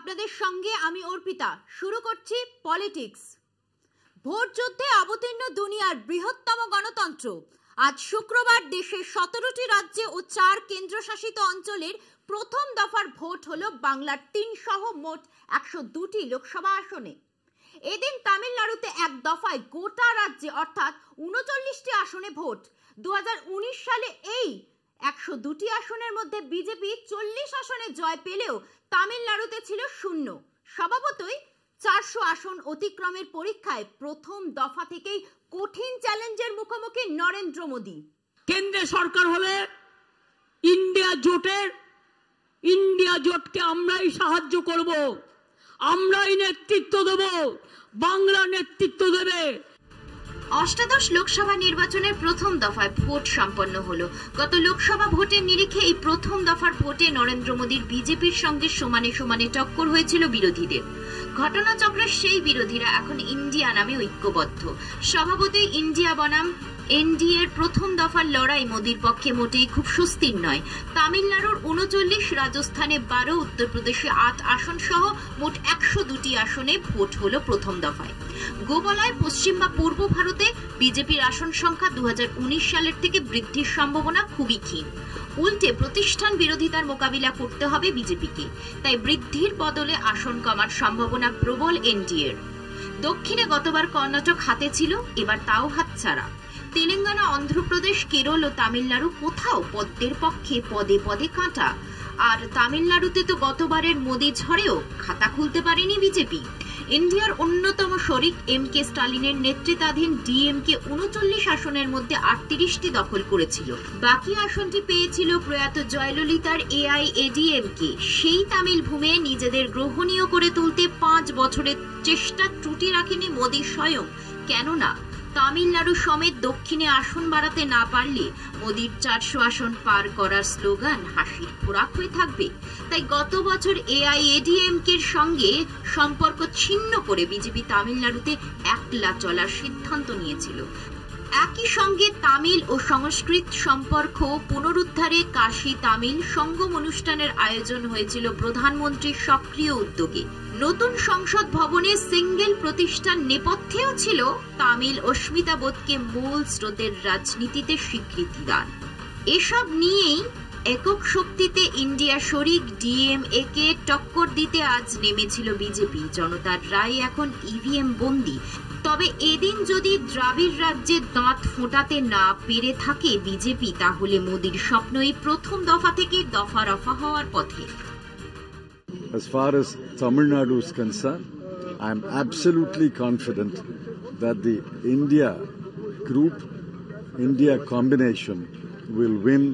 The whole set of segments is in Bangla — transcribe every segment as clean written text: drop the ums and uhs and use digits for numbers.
আপনাদের সঙ্গে আমি অর্পিতা। শুরু করছি পলিটিক্স। ভোট যুদ্ধে অবতীর্ণ দুনিয়ার বৃহত্তম গণতন্ত্র। আজ শুক্রবার দেশের 17টি রাজ্যে ও 4 কেন্দ্রশাসিত অঞ্চলের প্রথম দফার ভোট হলো বাংলার 3 সহ মোট 102টি লোকসভা আসনে। এদিন তামিলনাড়ুতে এক দফায় গোটা রাজ্যে অর্থাৎ 39টি আসনে ভোট। 2019 সালে এই 102টি আসনের মধ্যে বিজেপি 40 আসনে জয় পেলেও তামিলনাড়ুতে ছিল শূন্য। স্বভাবতই 400 আসন অতিক্রমের পরীক্ষায় প্রথম দফা থেকেই কঠিন চ্যালেঞ্জের মুখোমুখি নরেন্দ্র মোদী। কেন্দ্রে সরকার হলে ইন্ডিয়া জোটকে আমরাই সাহায্য করব, আমরাই নেতৃত্ব দেব, বাংলা নেতৃত্ব দেবে। অষ্টাদশ লোকসভা নির্বাচনের প্রথম দফায় ভোট সম্পন্ন হলো। গত লোকসভা ভোটের নিরিখে এই প্রথম দফার ভোটে নরেন্দ্র মোদীর বিজেপির সঙ্গে সমানে সমানে টক্কর হয়েছিল বিরোধীদের। ঘটনাচক্রের সেই বিরোধীরা এখন ইন্ডিয়া নামে ঐক্যবদ্ধ। স্বভাবতই ইন্ডিয়া বনাম এনডিএর প্রথম দফার লড়াই মোদীর পক্ষে মোটেই খুব স্বস্তির নয়। তামিলনাড়ুর 39, রাজস্থানে 12, উত্তরপ্রদেশে 8 আসন সহ মোট 102টি আসনে ভোট হলো প্রথম দফায়। গোবলায় পশ্চিম বা পূর্ব ভারতে বিজেপির আসন সংখ্যা 2019 সালের থেকে বৃদ্ধির সম্ভাবনা খুবই ক্ষীণ। উল্টে প্রতিষ্ঠান বিরোধিতার মোকাবিলা করতে হবে বিজেপিকে, তাই বৃদ্ধির বদলে আসন কমার সম্ভাবনা প্রবল এনডিএর। দক্ষিণে গতবার কর্ণাটক হাতে ছিল, এবার তাও হাতছাড়া। তেলেঙ্গানা, অন্ধ্রপ্রদেশ, কেরল ও তামিলনাড়ু কোথাও পদ্মের পক্ষে পদে পদে কাঁটা। আর তামিলনাড়ুতে তো গতবারের মোদী ঝড়েও খাতা খুলতে পারেনি বিজেপি। ইন্ডিয়ার অন্যতম শরিক এম.কে. স্টালিনের নেতৃত্বাধীন ডিএমকে 39 আসনের মধ্যে 38টি দখল করেছিল। বাকি আসনটি পেয়েছিল প্রয়াত জয়ললিতার এআইএডিএমকে। সেই তামিল ভূমে নিজেদের গ্রহণীয় করে তুলতে 5 বছরের চেষ্টা ত্রুটি রাখেনি মোদী স্বয়ং। কেননা তামিলনাড়ু সমেত দক্ষিণে আসন বাড়াতে না পারলে মোদীর 400 আসন পার করার স্লোগান হাসির খোরাক হয়ে থাকবে। তাই গত বছর এআইএডিএমকের সঙ্গে সম্পর্ক ছিন্ন করে বিজেপি তামিলনাড়ুতে একলা চলার সিদ্ধান্ত নিয়েছিল। একই সঙ্গে তামিল ও সংস্কৃত সম্পর্ক পুনরুদ্ধারে কাশী তামিল সঙ্গম অনুষ্ঠানের আয়োজন হয়েছিল প্রধানমন্ত্রীর সক্রিয় উদ্যোগে। নতুন সংসদ ভবনে সিঙ্গেল প্রতিষ্ঠান নেপথ্যেও ছিল তামিল অস্মিতাবোধকে মূল স্রোতের রাজনীতিতে স্বীকৃতি দান। এসব নিয়েই একক শক্তিতে ইন্ডিয়া শরিক ডিএমএ কে টক্কর দিতে আজ নেমেছিল বিজেপি। জনতার রায় এখন ইভিএম বন্দী। তবে এদিন যদি দ্রাবিড় রাজ্যে দাঁত ফোটাতে না পেরে থাকে বিজেপি, তাহলে মোদীর স্বপ্নই প্রথম দফা থেকে দফা রফা হওয়ার পথে। As far as Tamil Nadu is concerned, I am absolutely confident that the India group, India combination will win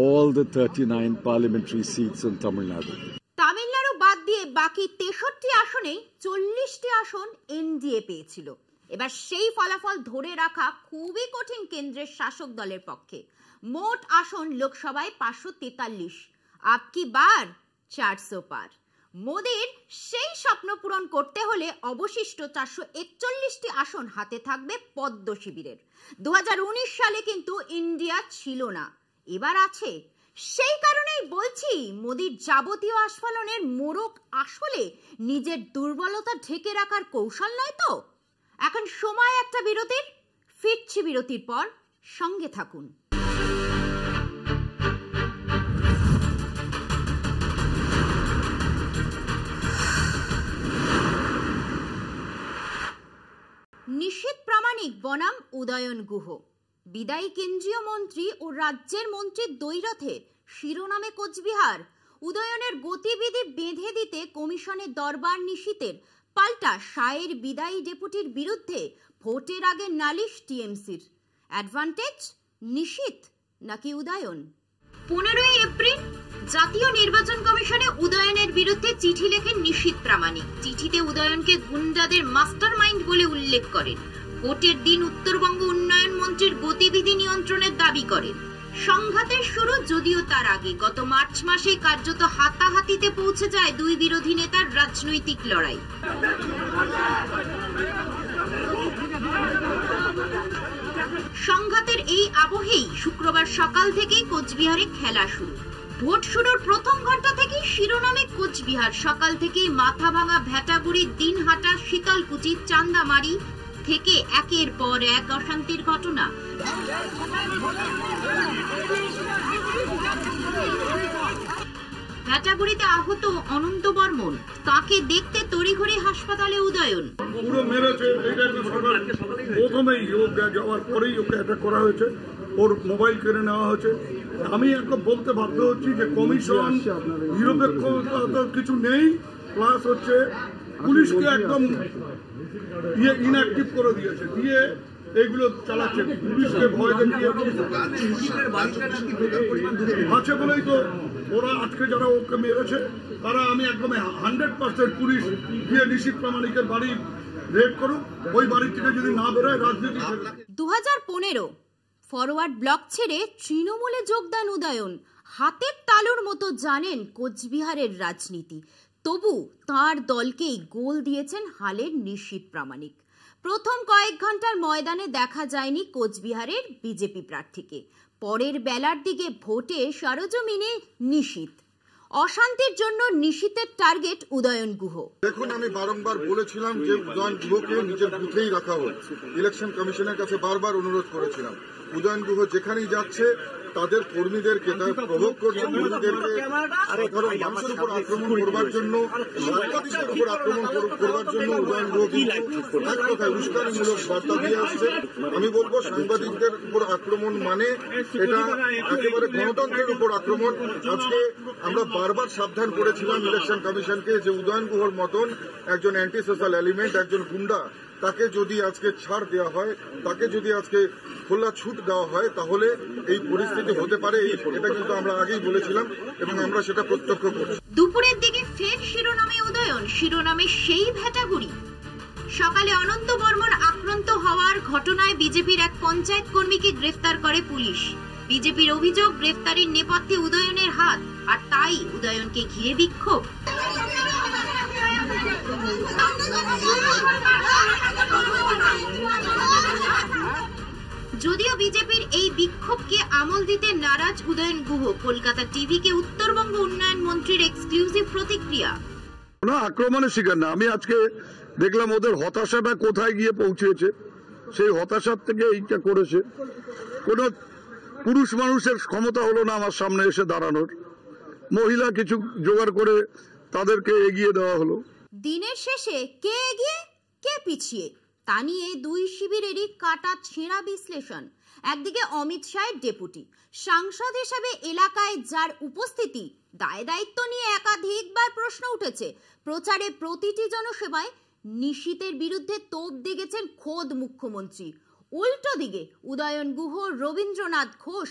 all the 39 parliamentary seats in Tamil Nadu. Tamil Nadu বাদ দিয়ে বাকি 63টি আসনে 40টি আসন এনডিএ পেয়েছিল। এবার সেই ফলাফল ধরে রাখা খুবই কঠিন কেন্দ্রের শাসক দলের পক্ষে। মোট আসন লোকসভায় 543, আপকি বার 400 পার। মোদীর সেই স্বপ্ন পূরণ করতে হলে অবশিষ্ট 441টি আসন হাতে থাকবে পদ্ম শিবিরের। 2019 সালে কিন্তু ইন্ডিয়া ছিল না, এবার আছে। সেই কারণেই বলছি, মোদীর যাবতীয় আস্ফালনের মোড়ক আসলে নিজের দুর্বলতা ঢেকে রাখার কৌশল নয় তো। এখন সময় একটা বিরতির। ফিরছি বিরতির পর, সঙ্গে থাকুন। নিশীথ প্রামাণিক বনাম উদয়ন গুহ। বিদায়ী কেন্দ্রীয় মন্ত্রী ও রাজ্যের মন্ত্রীর দ্বৈরথে শিরোনামে কোচবিহার। উদয়নের গতিবিধি বেঁধে দিতে কমিশনের দরবার নিশীথের, পাল্টা সায়ের বিদায়ী ডেপুটির বিরুদ্ধে ভোটের আগে নালিশ টিএমসির। অ্যাডভান্টেজ নিশীথ নাকি উদয়ন? 15 এপ্রিল জাতীয় নির্বাচন কমিশনে উদয়নের বিরুদ্ধে চিঠি লেখেন নিশীথ প্রামাণিক। চিঠিতে উদয়নকে গুন্ডাদের মাস্টার মাইন্ড বলে উল্লেখ করেন। ভোটের দিন উত্তরবঙ্গ উন্নয়ন মন্ত্রীর গতিবিধি নিয়ন্ত্রণের দাবি করেন। সংঘাতের শুরু যদিও তার আগে। গত মার্চ মাসে কার্যত হাতাহাতিতে পৌঁছে যায় দুই বিরোধী নেতার রাজনৈতিক লড়াই। সংঘাতের এই আবহেই শুক্রবার সকাল থেকেই কোচবিহারে খেলা শুরু। ভোট শুরুর প্রথম ঘন্টা থেকেই শিরোনামে কোচবিহার, সকাল থেকেই মাথা ভাঙা ভেটাগুড়ি, দিনহাটা, শীতলকুচি, চান্দামারি থেকে একের পর এক অশান্তির ঘটনা। ভেটাগুড়িতে আহত অনন্ত বর্মন, তাকে দেখতে তড়িঘড়ি হাসপাতালে উদয়ন। পুরো মেরেছে, প্রথমেই ও যাওয়ার পরেই ওকে অ্যাটাক করা হয়েছে, ওর মোবাইল কেড়ে নেওয়া হয়েছে। আমি এখন বলতে বাধ্য হচ্ছি যে কমিশন নিরপেক্ষতা কিছু নেই, প্লাস হচ্ছে পুলিশকে একদম ইনঅ্যাক্টিভ করে দিয়েছে, দিয়ে এইগুলো চালাচ্ছে, পুলিশকে ভয় দেখিয়ে আছে বলেই তো ওরা আজকে যারা ওকে মেরেছে তারা, আমি একদম 100% পুলিশ গিয়ে নিশীথ প্রামাণিকের বাড়ি রেড করুক, ওই বাড়ি থেকে যদি না বেরোয় রাজনীতি। 2015 ফরওয়ার্ড ব্লক ছেড়ে তৃণমূলে যোগদান উদয়ন। হাতের তালুর মতো জানেন কোচবিহারের রাজনীতি, তবু তার দলকেই গোল দিয়েছেন হালের নিশীথ প্রামাণিক। প্রথম কয়েক ঘন্টার ময়দানে দেখা যায়নি কোচবিহারের বিজেপি প্রার্থীকে, পরের বেলার দিকে ভোটে সরজমিনে নিশীথ। অশান্তির জন্য নিশীথের টার্গেট উদয়ন গুহ। দেখুন, আমি বারংবার বলেছিলাম যে উদয়ন গুহকে নিজের বুথেই রাখা হোক। ইলেকশন কমিশনের কাছে বারবার অনুরোধ করেছিলাম। উদয়ন গুহ যেখানেই যাচ্ছে তাদের কর্মীদেরকে প্রভোগ করছে, কর্মীদেরকে সাধারণ মানুষের উপর আক্রমণ করবার জন্য, সাংবাদিকদের উপর আক্রমণ করবার জন্য উদয়ন গুহ কিন্তু এক কথায় উস্কানিমূলক বার্তা দিয়ে আসছে। আমি বলবো, সাংবাদিকদের উপর আক্রমণ মানে এটা একেবারে গণতন্ত্রের উপর আক্রমণ। আজকে আমরা বারবার সাবধান করেছিলাম ইলেকশন কমিশনকে যে উদয়ন গুহর মতন একজন অ্যান্টি সোশ্যাল এলিমেন্ট, একজন গুন্ডা, তাকে যদি আজকে ছাড় দেওয়া হয়, তাকে যদি আজকে খোলা ছুট দেওয়া হয়, তাহলে এই পরিস্থিতি হতে পারে। এটা কিন্তু আমরা আগেই বলেছিলাম এবং আমরা সেটা প্রত্যক্ষ করছি। দুপুরের দিকে ফের শিরোনামে উদয়ন, শিরোনামে সেই ভেটাগুড়ি। সকালে অনন্ত বর্মন আক্রান্ত হওয়ার ঘটনায় বিজেপির এক পঞ্চায়েত কর্মীকে গ্রেফতার করে পুলিশ। বিজেপির অভিযোগ, গ্রেফতারির নেপথ্যে উদয়নের হাত, আর তাই উদয়নকে ঘিরে বিক্ষোভ। যদিও বিজেপির এই বিক্ষোভকে আমল দিতে নারাজ উদয়ন গুহ, কলকাতা টিভিকে উত্তরবঙ্গ উন্নয়ন মন্ত্রীর এক্সক্লুসিভ প্রতিক্রিয়া। না, আক্রমণের শিকার না। আমি আজকে দেখলাম ওদের হতাশাটা কোথায় গিয়ে পৌঁছেছে, সেই হতাশার থেকে এইটা করেছে। কোন পুরুষ মানুষের ক্ষমতা হলো না আমার সামনে এসে দাঁড়ানোর, মহিলা কিছু জোগাড় করে তাদেরকে এগিয়ে দেওয়া হলো। দিনের শেষে কে এগিয়ে কে পিছিয়ে তা নিয়ে দুই শিবিরেরই কাটা ছেঁড়া বিশ্লেষণ। একদিকে অমিত শাহের ডেপুটি সাংসদ হিসেবে এলাকায় যার উপস্থিতি, দায় দায়িত্ব নিয়ে একাধিকবার প্রশ্ন উঠেছে। প্রচারে প্রতিটি জনসেবায় নিশীথের বিরুদ্ধে তোপ দেগেছেন খোদ মুখ্যমন্ত্রী। উল্টো দিকে উদয়ন গুহ, রবীন্দ্রনাথ ঘোষ,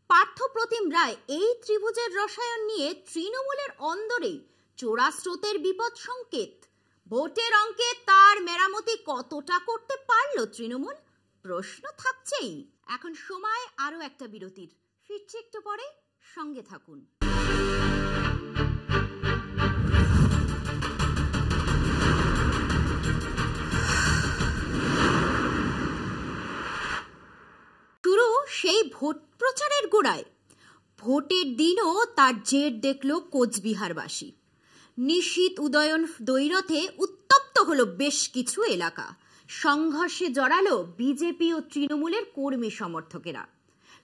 পার্থপ্রতিম রায়, এই ত্রিভুজের রসায়ন নিয়ে তৃণমূলের অন্দরেই চোরা স্রোতের বিপদ সংকেত। ভোটের অঙ্কে তার মেরামতি কতটা করতে পারল তৃণমূল, প্রশ্ন থাকছেই। এখন সময় আরো একটা বিরতির, ফিরছি একটু পরে, সঙ্গে থাকুন। শুরু সেই ভোট প্রচারের গোড়ায়। ভোটের দিনও তার জের দেখল কোচবিহারবাসী। নিশীথ উদয়ন দ্বৈরথে উত্তপ্ত হলো বেশ কিছু এলাকা। সংঘর্ষে জড়ালো বিজেপি ও তৃণমূলের কর্মী সমর্থকেরা।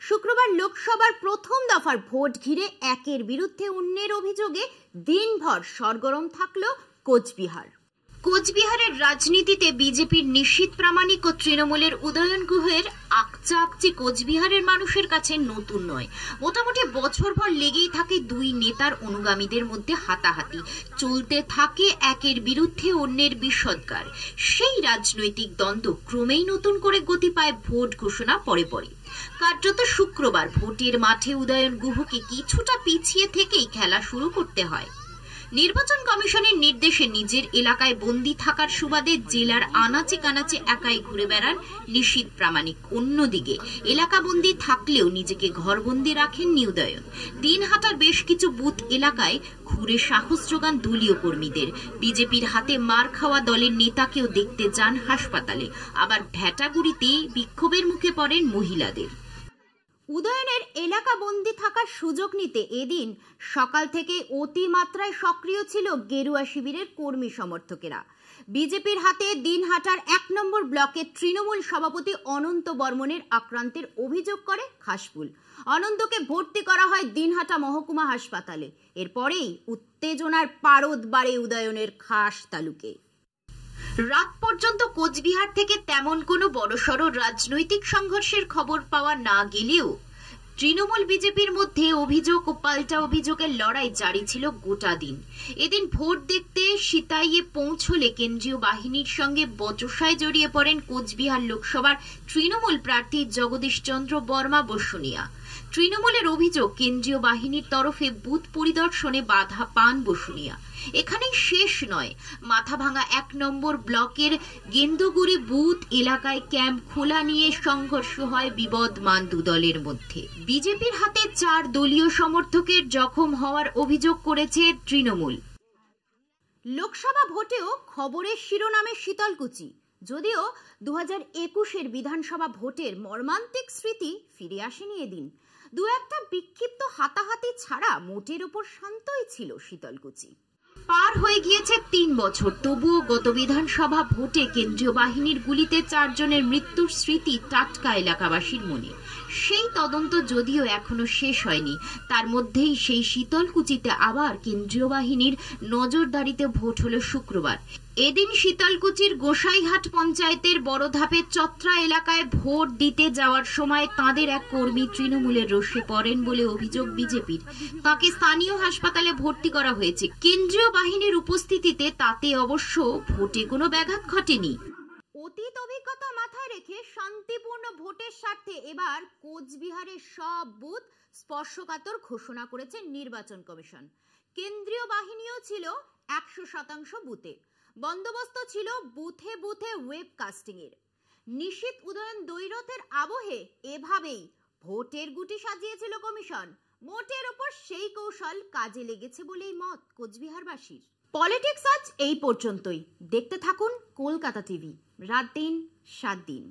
শুক্রবার লোকসভার প্রথম দফার ভোট ঘিরে একের বিরুদ্ধে অন্যের অভিযোগে দিনভর সরগরম থাকলো কোচবিহার। কোচবিহারের রাজনীতিতে বিজেপির নিশীথ প্রামাণিক ও তৃণমূলের উদয়ন গুহের আকচাকচি কোচবিহারের মানুষের কাছে নতুন নয়। মোটামুটি বছরভর লেগেই থাকে দুই নেতার অনুগামীদের মধ্যে হাতাহাতি, চলতে থাকে একের বিরুদ্ধে অন্যের বিষোদ্গার। সেই রাজনৈতিক দ্বন্দ্ব ক্রমেই নতুন করে গতি পায় ভোট ঘোষণা পরে পরে। কার্যত শুক্রবার ভোটের মাঠে উদয়ন গুহকে কিছুটা পিছিয়ে থেকেই খেলা শুরু করতে হয়। নির্বাচন কমিশনের নির্দেশে নিজের এলাকায় বন্দী থাকার সুবাদে জেলার আনাচে কানাচে একাই ঘুরে বেড়ান নিশীথ প্রামাণিক। অন্যদিকে এলাকাবন্দি থাকলেও নিজেকে ঘরবন্দি রাখেননি উদয়ন। দিনহাটার বেশ কিছু বুথ এলাকায় ঘুরে সাহস যোগান দলীয় কর্মীদের। বিজেপির হাতে মার খাওয়া দলের নেতাকেও দেখতে যান হাসপাতালে। আবার ভেটাগুড়িতে বিক্ষোভের মুখে পড়েন মহিলাদের। উদয়নের এলাকা বন্দী থাকার সুযোগ নিতে এদিন সকাল থেকে অতিমাত্রায় সক্রিয় ছিল গেরুয়া শিবিরের কর্মী সমর্থকেরা। বিজেপির হাতে দিনহাটার 1 নম্বর ব্লকের তৃণমূল সভাপতি অনন্ত বর্মনের আক্রান্তের অভিযোগ করে খাসফুল। অনন্তকে ভর্তি করা হয় দিনহাটা মহকুমা হাসপাতালে। এরপরেই উত্তেজনার পারদ বাড়ে উদয়নের খাস তালুকে। রাত পর্যন্ত কোচবিহার থেকে তেমন কোনো বড়সড় রাজনৈতিক সংঘর্ষের খবর পাওয়া না গেলেও তৃণমূল বিজেপির মধ্যে অভিযোগ ও পাল্টা অভিযোগের লড়াই জারি ছিল গোটা দিন। এদিন ভোট দেখতে সিতাইয়ে পৌঁছলে কেন্দ্রীয় বাহিনীর সঙ্গে বচসায় জড়িয়ে পড়েন কোচবিহার লোকসভার তৃণমূল প্রার্থী জগদীশ চন্দ্র বর্মা বসুনিয়া। তৃণমূলের অভিযোগ, কেন্দ্রীয় বাহিনীর তরফে বুথ পরিদর্শনে বাধা পান বসুনিয়া। এখানেই শেষ নয়, মাথাভাঙা 1 নম্বর ব্লকের গেন্দুগুড়ি বুথ এলাকায় ক্যাম্প খোলা নিয়ে সংঘর্ষ হয় বিবদমান দুদলের মধ্যে। বিজেপির হাতে 4 দলীয় সমর্থকের জখম হওয়ার অভিযোগ করেছে তৃণমূল। লোকসভা ভোটেও খবরের শিরোনামে শীতলকুচি। যদিও 2021-এর বিধানসভা ভোটের মর্মান্তিক স্মৃতি ফিরে আসেনি এদিন। দু একটা বিক্ষিপ্ত হাতাহাতি ছাড়া মোটের উপর শান্তই ছিল শীতলকুচি। পার হয়ে গিয়েছে 3 বছর, তবুও গত বিধানসভা ভোটে কেন্দ্রীয় বাহিনীর গুলিতে 4 জনের মৃত্যুর স্মৃতি টাটকা এলাকাবাসীর মনে। সেই তদন্ত যদিও এখনো শেষ হয়নি, তার মধ্যেই সেই শীতলকুচিতে আবার কেন্দ্রীয় বাহিনীর নজরদারিতে ভোট হলো শুক্রবার। এদিন শীতলকুচির গোসাইঘাট পঞ্চায়েতের বড়ধাপের চত্রা এলাকায় ভোট দিতে যাওয়ার সময় তাঁদের এক কর্মী তৃণমূলের রোষে পড়েন বলে অভিযোগ বিজেপির। তাকে স্থানীয় হাসপাতালে ভর্তি করা হয়েছে। কেন্দ্রীয় বাহিনীর উপস্থিতিতে তাতে অবশ্য ভোটে কোনো ব্যাঘাত ঘটেনি। অতীত অভিজ্ঞতা মাথায় রেখে শান্তিপূর্ণ ভোটের স্বার্থে এবার কোচবিহারের সব বুথ স্পর্শকাতর ঘোষণা করেছে নির্বাচন কমিশন। কেন্দ্রীয় বাহিনীও ছিল 100% বুথে। বন্দোবস্ত ছিল বুথে বুথে ওয়েবকাস্টিং এর। নিশীথ উদয়ন দ্বৈরথের আবহে এভাবেই ভোটের গুটি সাজিয়েছিল কমিশন। মোটের ওপর সেই কৌশল কাজে লেগেছে বলেই মত কোচবিহারবাসীর। পলিটিক্স আজ এই পর্যন্তই। দেখতে থাকুন কলকাতা টিভি, রাত দিন 7 দিন।